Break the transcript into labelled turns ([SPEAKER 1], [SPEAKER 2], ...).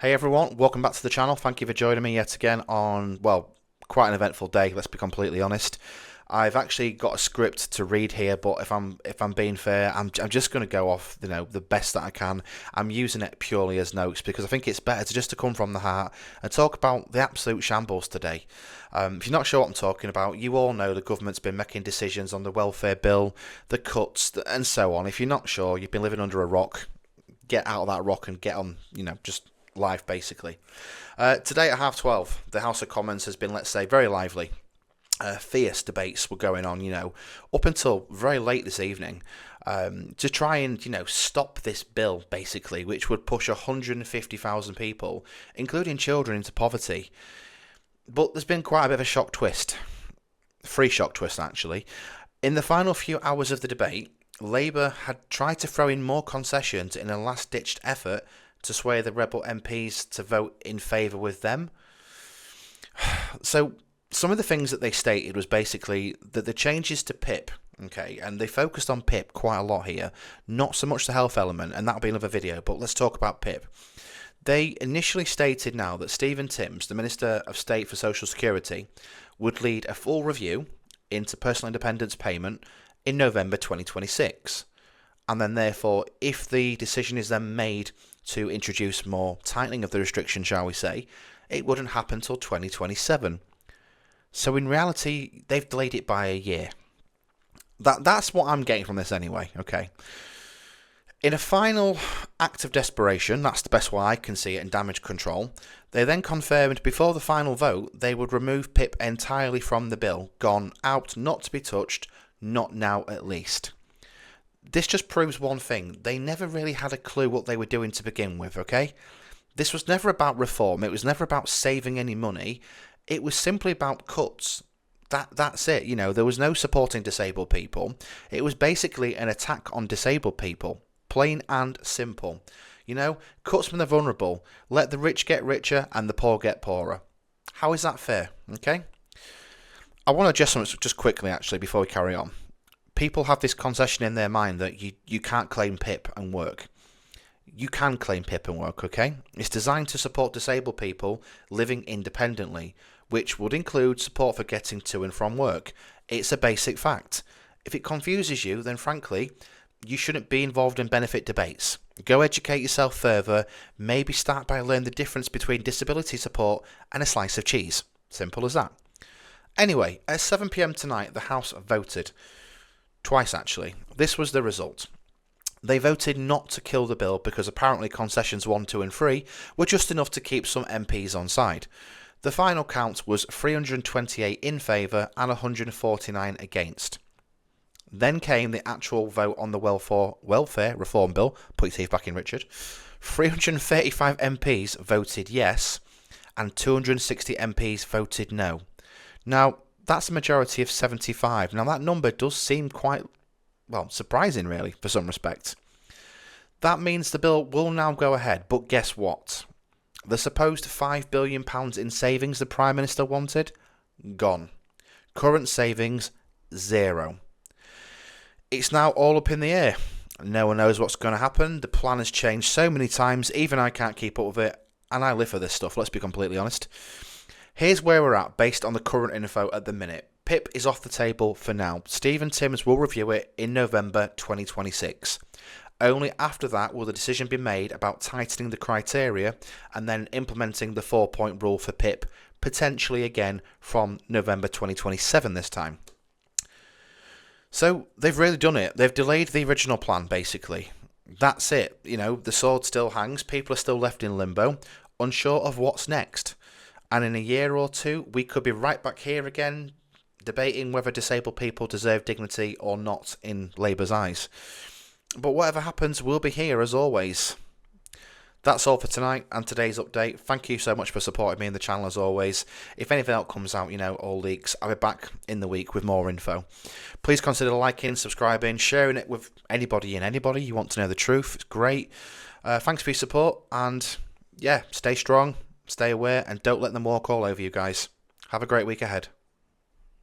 [SPEAKER 1] Hey everyone, welcome back to the channel. Thank you for joining me yet again on, well, quite an eventful day, let's be completely honest. I've actually got a script to read here, but if I'm being fair, I'm just going to go off, the best that I can. I'm using it purely as notes because I think it's better to come from the heart and talk about the absolute shambles today. If you're not sure what I'm talking about, you all know the government's been making decisions on the welfare bill, the cuts, and so on. If you're not sure, you've been living under a rock. Get out of that rock and get on, just live basically. Today at 12:30, the House of Commons has been, let's say, very lively. Fierce debates were going on, up until very late this evening, to try and, stop this bill, basically, which would push 150,000 people, including children, into poverty. But there's been quite a bit of a shock twist. Free shock twist, actually. In the final few hours of the debate, Labour had tried to throw in more concessions in a last-ditched effort to sway the rebel MPs to vote in favour with them. So some of the things that they stated was basically that the changes to PIP, okay, and they focused on PIP quite a lot here, not so much the health element, and that'll be another video, but let's talk about PIP. They initially stated now that Stephen Timms, the Minister of State for Social Security, would lead a full review into personal independence payment in November 2026. And then therefore, if the decision is then made to introduce more tightening of the restriction, shall we say, it wouldn't happen till 2027. So in reality, they've delayed it by a year. That's what I'm getting from this anyway, okay? In a final act of desperation, that's the best way I can see it, and damage control, they then confirmed before the final vote they would remove PIP entirely from the bill, gone out, not to be touched, not now at least. This just proves one thing. They never really had a clue what they were doing to begin with, okay? This was never about reform. It was never about saving any money. It was simply about cuts. That's it. There was no supporting disabled people. It was basically an attack on disabled people. Plain and simple. Cuts from the vulnerable. Let the rich get richer and the poor get poorer. How is that fair? Okay? I want to adjust something just quickly, actually, before we carry on. People have this concession in their mind that you can't claim PIP and work. You can claim PIP and work, okay? It's designed to support disabled people living independently, which would include support for getting to and from work. It's a basic fact. If it confuses you, then frankly, you shouldn't be involved in benefit debates. Go educate yourself further, maybe start by learning the difference between disability support and a slice of cheese. Simple as that. Anyway, at 7 PM tonight, the House voted. Twice, actually. This was the result. They voted not to kill the bill because apparently concessions 1, 2 and 3 were just enough to keep some MPs on side. The final count was 328 in favour and 149 against. Then came the actual vote on the welfare reform bill. Put your teeth back in, Richard. 335 MPs voted yes and 260 MPs voted no. Now, that's a majority of 75. Now, that number does seem quite, surprising, really, for some respects. That means the bill will now go ahead, but guess what? The supposed £5 billion in savings the Prime Minister wanted? Gone. Current savings, zero. It's now all up in the air. No one knows what's going to happen. The plan has changed so many times, even I can't keep up with it, and I live for this stuff, let's be completely honest. Here's where we're at based on the current info at the minute. PIP is off the table for now. Stephen Timms will review it in November 2026. Only after that will the decision be made about tightening the criteria and then implementing the 4-point rule for PIP, potentially again from November 2027 this time. So they've really done it. They've delayed the original plan, basically. That's it. The sword still hangs. People are still left in limbo, unsure of what's next. And in a year or two, we could be right back here again, debating whether disabled people deserve dignity or not in Labour's eyes. But whatever happens, we'll be here as always. That's all for tonight and today's update. Thank you so much for supporting me in the channel as always. If anything else comes out, all leaks, I'll be back in the week with more info. Please consider liking, subscribing, sharing it with anybody you want to know the truth. It's great. Thanks for your support and yeah, stay strong. Stay aware and don't let them walk all over you guys. Have a great week ahead.